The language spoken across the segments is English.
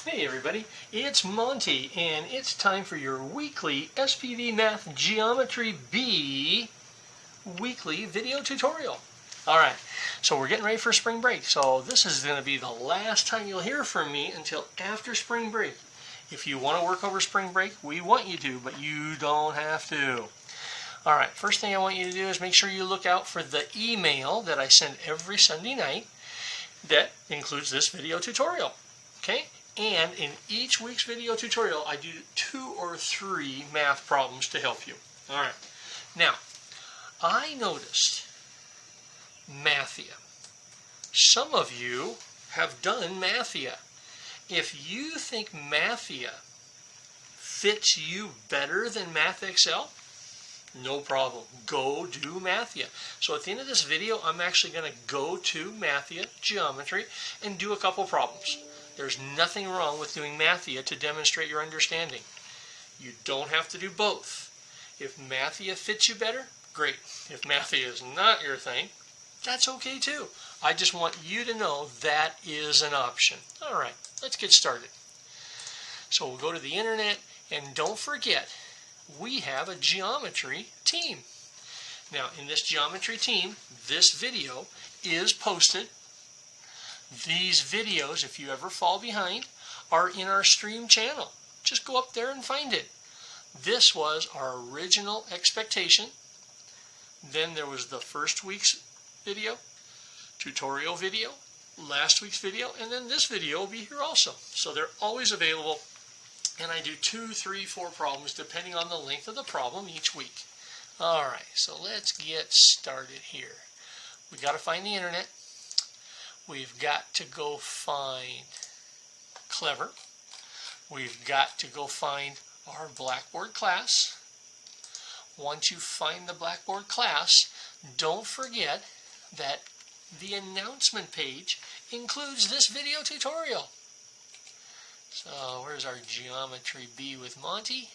Hey everybody, it's Monty, and it's time for your weekly SPV Math Geometry B weekly video tutorial. Alright, so we're getting ready for spring break, so this is going to be the last time you'll hear from me until after spring break. If you want to work over spring break, we want you to, but you don't have to. Alright, first thing I want you to do is make sure you look out for the email that I send every Sunday night that includes this video tutorial. Okay? And in each week's video tutorial, I do 2 or 3 math problems to help you. All right. Now, I noticed Mathia. Some of you have done Mathia. If you think Mathia fits you better than MathXL, no problem. Go do Mathia. So at the end of this video, I'm actually going to go to Mathia Geometry and do a couple problems. There's nothing wrong with doing Mathia to demonstrate your understanding. You don't have to do both. If Mathia fits you better, great. If Mathia is not your thing, that's okay too. I just want you to know that is an option. All right, let's get started. So we'll go to the internet, and don't forget, we have a geometry team. Now, in this geometry team, this video is posted. These videos, if you ever fall behind, are in our stream channel. Just go up there and find it. This was our original expectation. Then there was the first week's video, tutorial video, last week's video, and then this video will be here also. So they're always available, and I do 2, 3, 4 problems depending on the length of the problem each week. All right, so let's get started here. We got to find the internet. We've got to go find Clever. We've got to go find our Blackboard class. Once you find the Blackboard class, don't forget that the announcement page includes this video tutorial. So where's our Geometry B with Monty?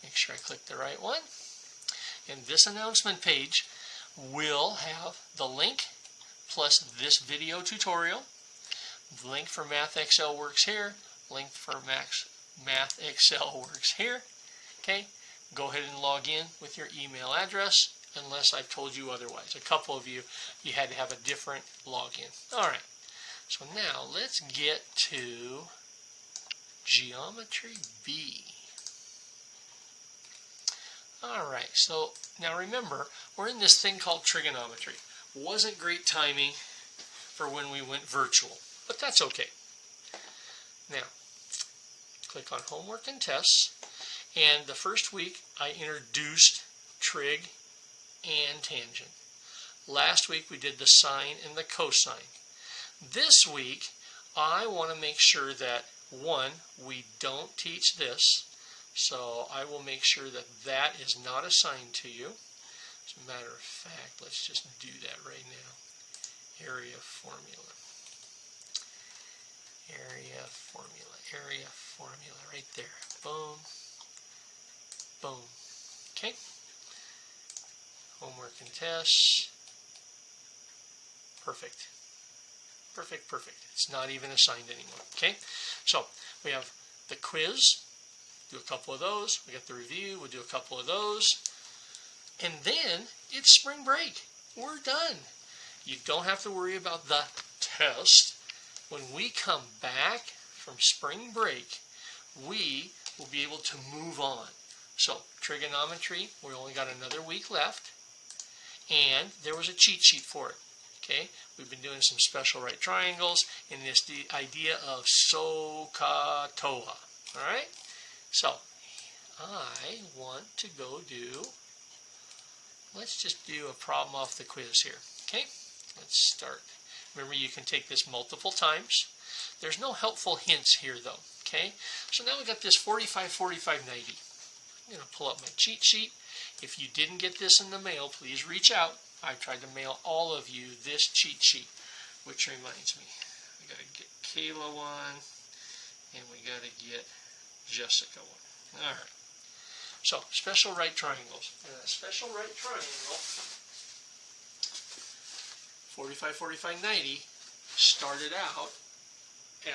Make sure I click the right one. And this announcement page will have the link plus this video tutorial. The link for MathXL works here. Link for MathXL works here. Okay, go ahead and log in with your email address unless I've told you otherwise. A couple of you had to have a different login. All right, so now let's get to Geometry B. All right, so now remember, we're in this thing called trigonometry. Wasn't great timing for when we went virtual, but that's okay. Now, click on Homework and Tests, and the first week I introduced trig and tangent. Last week we did the sine and the cosine. This week I want to make sure that, one, we don't teach this, so I will make sure that that is not assigned to you. As a matter of fact, let's just do that right now. Area formula. Area formula. Area formula right there. Boom. Boom. Okay. Homework and tests. Perfect. Perfect, perfect. It's not even assigned anymore. Okay. So we have the quiz. Do a couple of those. We got the review. We'll do a couple of those. And then it's spring break. We're done. You don't have to worry about the test. When we come back from spring break, we will be able to move on. So trigonometry, we only got another week left. And there was a cheat sheet for it. Okay, we've been doing some special right triangles and this the idea of SOHCAHTOA. All right, so I want to go do. Let's just do a problem off the quiz here. Okay, let's start. Remember, you can take this multiple times. There's no helpful hints here though. Okay, so now we got this 45, 45, 90. I'm going to pull up my cheat sheet. If you didn't get this in the mail, please reach out. I tried to mail all of you this cheat sheet, which reminds me, we got to get Kayla one, and we got to get Jessica one. All right. So, special right triangles. And a special right triangle, 45, 45, 90, started out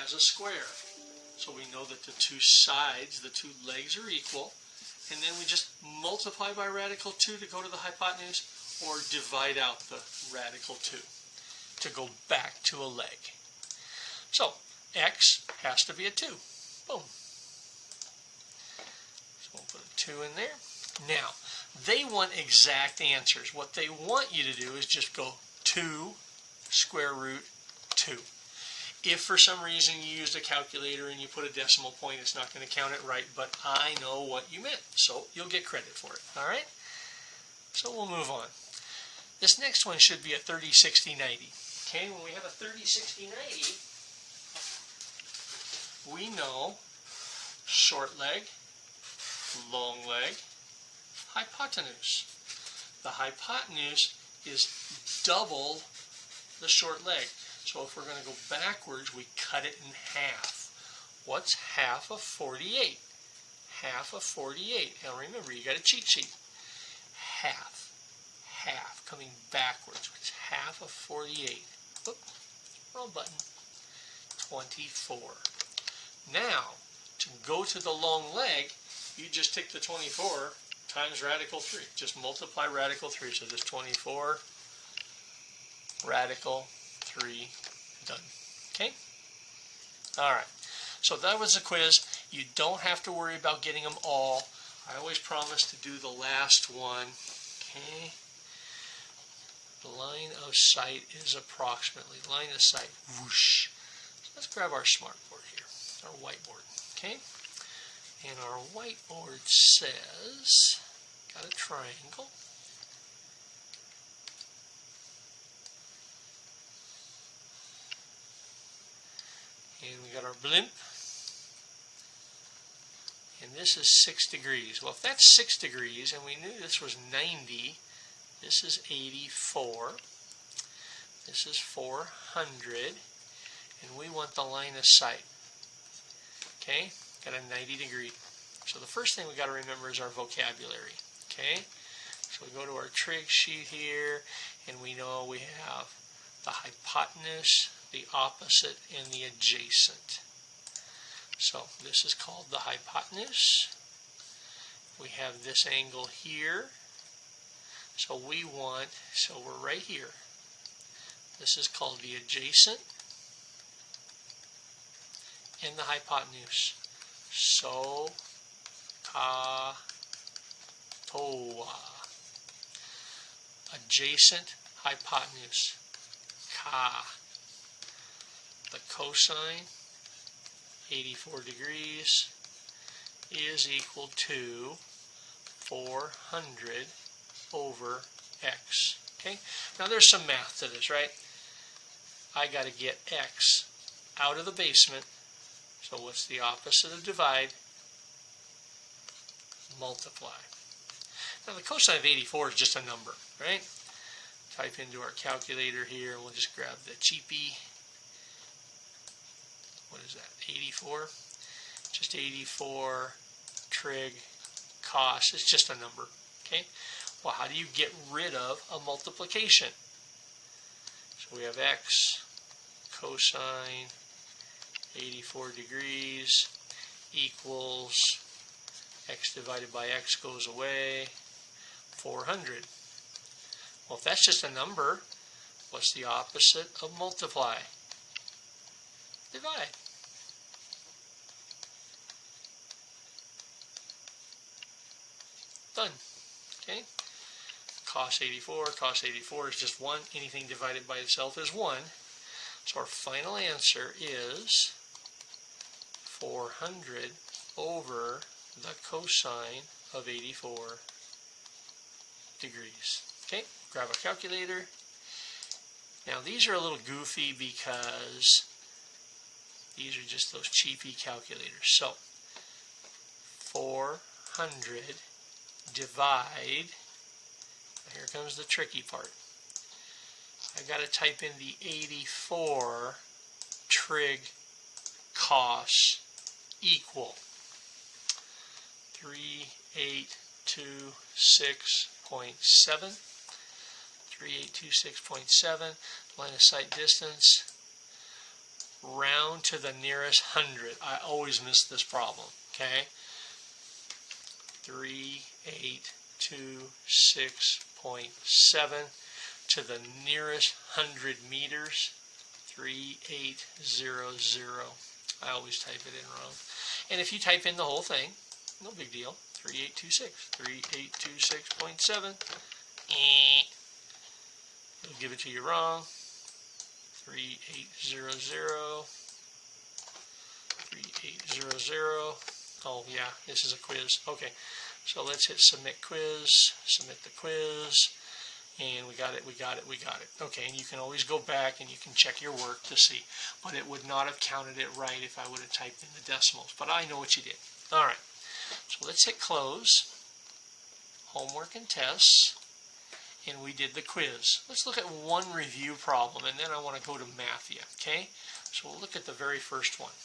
as a square. So we know that the two sides, the two legs are equal. And then we just multiply by radical 2 to go to the hypotenuse, or divide out the radical 2 to go back to a leg. So x has to be a 2. Boom. So we'll put a 2 in there. Now, they want exact answers. What they want you to do is just go 2 square root 2. If for some reason you used a calculator and you put a decimal point, it's not going to count it right, but I know what you meant, so you'll get credit for it. All right? So we'll move on. This next one should be a 30, 60, 90. Okay, when we have a 30, 60, 90, we know short leg, long leg, hypotenuse. The hypotenuse is double the short leg. So if we're going to go backwards, we cut it in half. What's half of 48? Half of 48. Now remember, you got a cheat sheet. Half. Half. Coming backwards. It's half of 48. Oop, wrong button. 24. Now, to go to the long leg, you just take the 24 times radical 3. Just multiply radical 3. So this 24 radical 3, done. Okay? Alright, so that was the quiz. You don't have to worry about getting them all. I always promise to do the last one. Okay? The line of sight is approximately. Line of sight, whoosh. So let's grab our smartboard here, our whiteboard. Okay? And our whiteboard says, got a triangle. And we got our blimp. And this is 6 degrees. Well, if that's 6 degrees, and we knew this was 90, this is 84. This is 400. And we want the line of sight. Okay? Got a 90 degree. So the first thing we got to remember is our vocabulary. Okay? So we go to our trig sheet here, and we know we have the hypotenuse, the opposite, and the adjacent. So this is called the hypotenuse. We have this angle here. So we're right here. This is called the adjacent and the hypotenuse. So, ka, toa. Adjacent, hypotenuse. Ka. The cosine, 84 degrees, is equal to 400 over x. Okay? Now there's some math to this, right? I got to get x out of the basement. So what's the opposite of divide? Multiply. Now the cosine of 84 is just a number, right? Type into our calculator here, and we'll just grab the cheapie. What is that? 84? Just 84 trig cos. It's just a number. Okay? Well, how do you get rid of a multiplication? So we have x cosine 84 degrees equals x divided by x goes away, 400. Well, if that's just a number, what's the opposite of multiply? Divide. Done. Okay? Cos 84 is just 1. Anything divided by itself is 1. So our final answer is 400 over the cosine of 84 degrees. Okay? Grab a calculator. Now these are a little goofy because these are just those cheapy calculators. So 400 divide, here comes the tricky part. I've got to type in the 84 trig cos equal 3826.7. 3826.7, line of sight distance, round to the nearest hundred. I always miss this problem, okay? 3826.7 to the nearest 100 meters, 3800. I always type it in wrong. And if you type in the whole thing, no big deal. 3826.7. It'll give it to you wrong. 3800. 3800. Oh yeah, this is a quiz. Okay, so let's hit submit quiz. Submit the quiz. And we got it, we got it, we got it. Okay, and you can always go back and you can check your work to see. But it would not have counted it right if I would have typed in the decimals. But I know what you did. All right, so let's hit close. Homework and tests. And we did the quiz. Let's look at one review problem, and then I want to go to Mathia, okay? So we'll look at the very first one.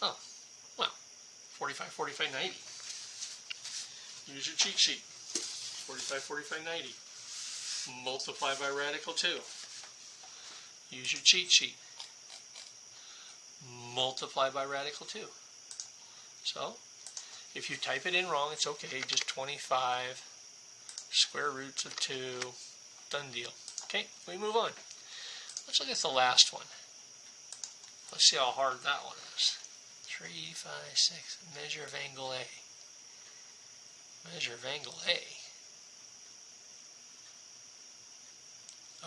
Oh, well, 45, 45, 90. Use your cheat sheet. 45, 45, 90. Multiply by radical 2. Use your cheat sheet. Multiply by radical 2. So, if you type it in wrong, it's okay. Just 25 square roots of 2. Done deal. Okay, we move on. Let's look at the last one. Let's see how hard that one is. 3, 5, 6. Measure of angle A. Measure of angle A.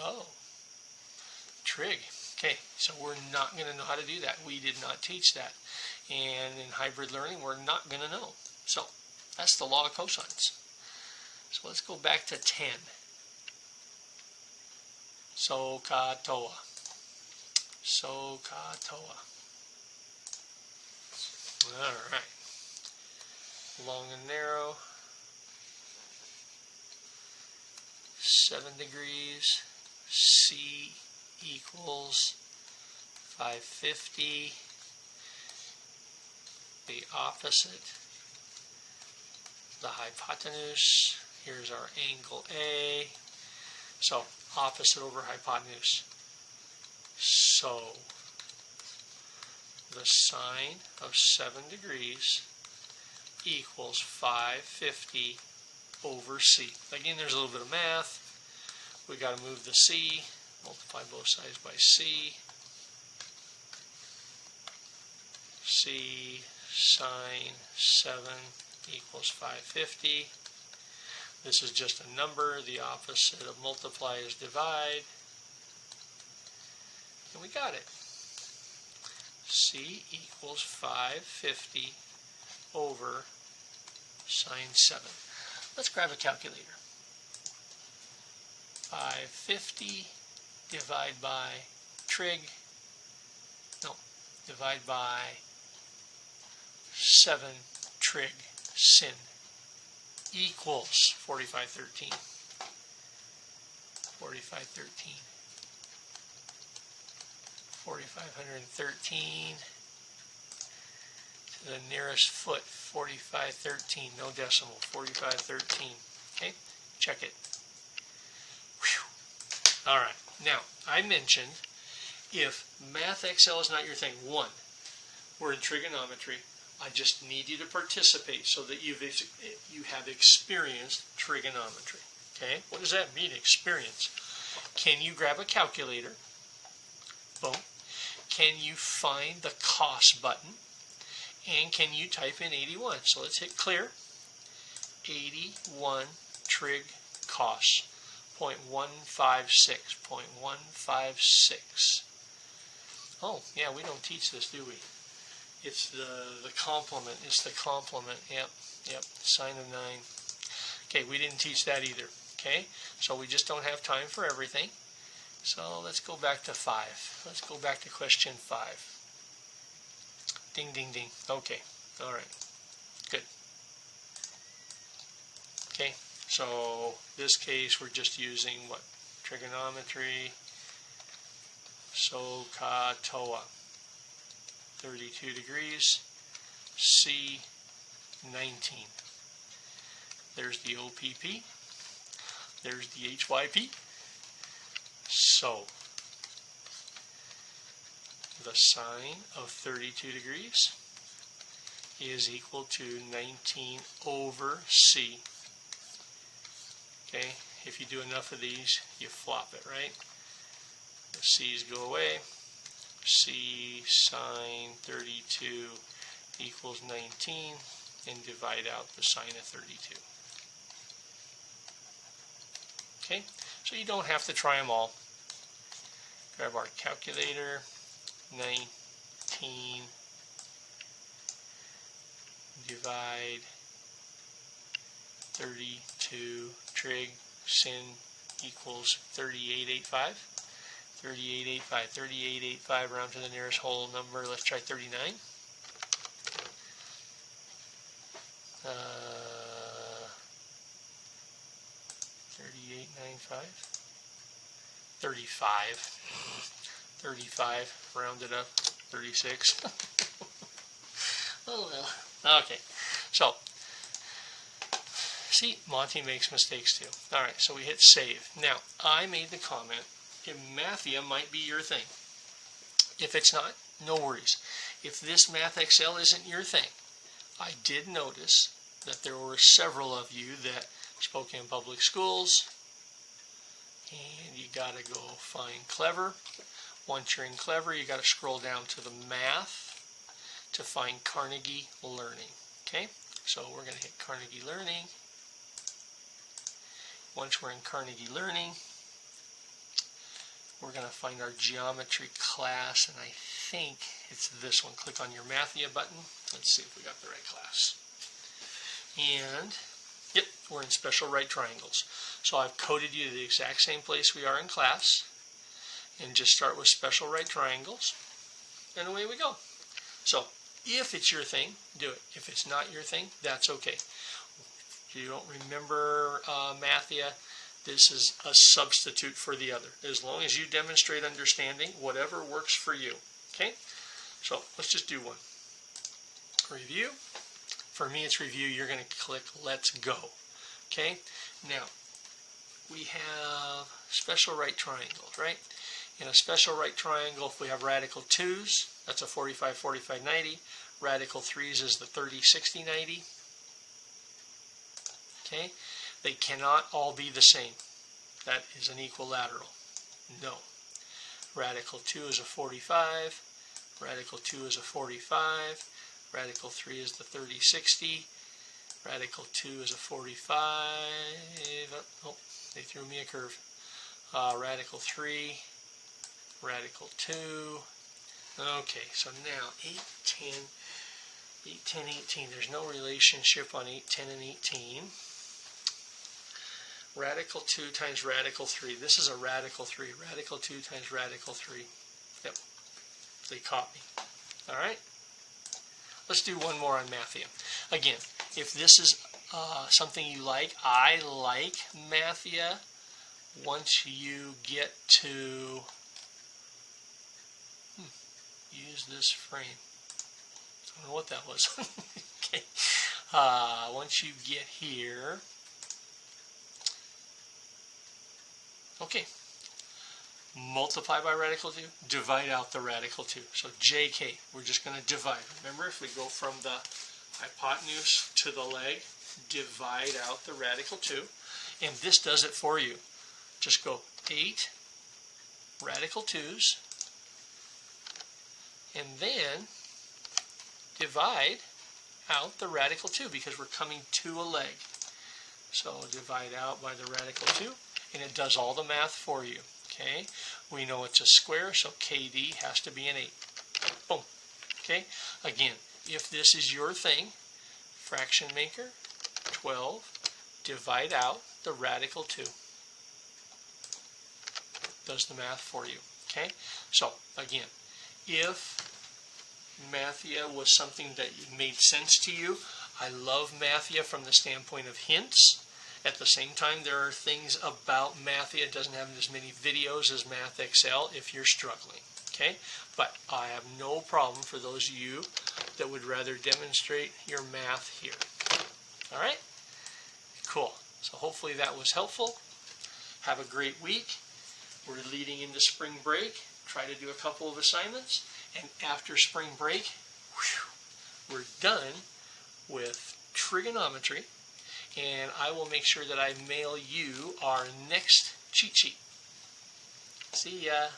Oh, trig. Okay, so we're not going to know how to do that. We did not teach that. And in hybrid learning, we're not going to know. So that's the law of cosines. So let's go back to 10. SOHCAHTOA. SOHCAHTOA. All right. Long and narrow. 7 degrees. C equals 550. The opposite. The hypotenuse. Here's our angle A. So, opposite over hypotenuse. So, the sine of 7 degrees equals 550 over C. Again, there's a little bit of math. We got to move the C, multiply both sides by C. C sine 7 equals 550. This is just a number. The opposite of multiply is divide. And we got it. C equals 550 over sine 7. Let's grab a calculator. 550 divide by trig. No, divide by 7 trig sin equals 4513. 4513. 4513 to the nearest foot. 4513. No decimal. 4513. Okay, check it. Whew. All right. Now, I mentioned if Math Excel is not your thing, one, we're in trigonometry. I just need you to participate so that you have experienced trigonometry. Okay? What does that mean, experience? Can you grab a calculator? Boom. Can you find the cost button? And can you type in 81? So let's hit clear. 81 trig costs. 0.156. 0.156. Oh, yeah, we don't teach this, do we? It's the complement. It's the complement. Yep. Sine of 9. Okay, we didn't teach that either. Okay, so we just don't have time for everything. So let's go back to 5. Let's go back to question 5. Ding, ding, ding. Okay. All right. Good. Okay, so this case we're just using what? Trigonometry. SOHCAHTOA. 32 degrees. C 19. There's the OPP. There's the HYP. So, the sine of 32 degrees is equal to 19 over c. Okay, if you do enough of these, you flop it, right? The c's go away. C sine 32 equals 19, and divide out the sine of 32. Okay, so you don't have to try them all. Grab our calculator, 19 divide 32 trig sin equals 3885. 3885, 3885 round to the nearest whole number. Let's try 39. 3895. 35. 35 rounded up. 36. Oh well. Okay. So see, Monty makes mistakes too. Alright, so we hit save. Now, I made the comment, Mathia might be your thing. If it's not, no worries. If this Math Excel isn't your thing, I did notice that there were several of you that spoke in public schools, and you got to go find Clever. Once you're in Clever, you got to scroll down to the Math to find Carnegie Learning. Okay, so we're going to hit Carnegie Learning. Once we're in Carnegie Learning, we're going to find our geometry class, and I think it's this one. Click on your Mathia button. Let's see if we got the right class. And, yep, we're in special right triangles. So I've coded you to the exact same place we are in class. And just start with special right triangles. And away we go. So, if it's your thing, do it. If it's not your thing, that's okay. If you don't remember Mathia, this is a substitute for the other. As long as you demonstrate understanding, whatever works for you. Okay? So let's just do one. Review. For me, it's review. You're going to click Let's Go. Okay? Now, we have special right triangles, right? In a special right triangle, if we have radical 2's, that's a 45, 45, 90. Radical 3's is the 30, 60, 90. Okay? They cannot all be the same. That is an equilateral. No. Radical 2 is a 45. Radical 2 is a 45. Radical 3 is the 30, 60. Radical 2 is a 45. Oh, they threw me a curve. Radical 3. Radical 2. Okay, so now 8, 10, 8, 10, 18. There's no relationship on 8, 10, and 18. Radical 2 times radical 3. This is a radical 3. Radical 2 times radical 3. Yep. They caught me. Alright? Let's do one more on Mathia. Again, if this is something you like, I like Mathia. Once you get to use this frame. I don't know what that was. Okay. Once you get here, okay, multiply by radical 2, divide out the radical 2. So JK, we're just going to divide. Remember, if we go from the hypotenuse to the leg, divide out the radical 2. And this does it for you. Just go 8 radical 2's, and then divide out the radical 2 because we're coming to a leg. So divide out by the radical 2, and it does all the math for you. Okay, we know it's a square, so KD has to be an 8. Boom. Okay, again, if this is your thing, fraction maker, 12, divide out the radical 2. Does the math for you. Okay, so again, if Mathia was something that made sense to you, I love Mathia from the standpoint of hints. At the same time, there are things about Mathia. It doesn't have as many videos as Math Excel if you're struggling. Okay, but I have no problem for those of you that would rather demonstrate your math here. All right, cool. So hopefully that was helpful. Have a great week. We're leading into spring break. Try to do a couple of assignments, And after spring break, we're done with trigonometry, and I will make sure that I mail you our next cheat sheet. See ya.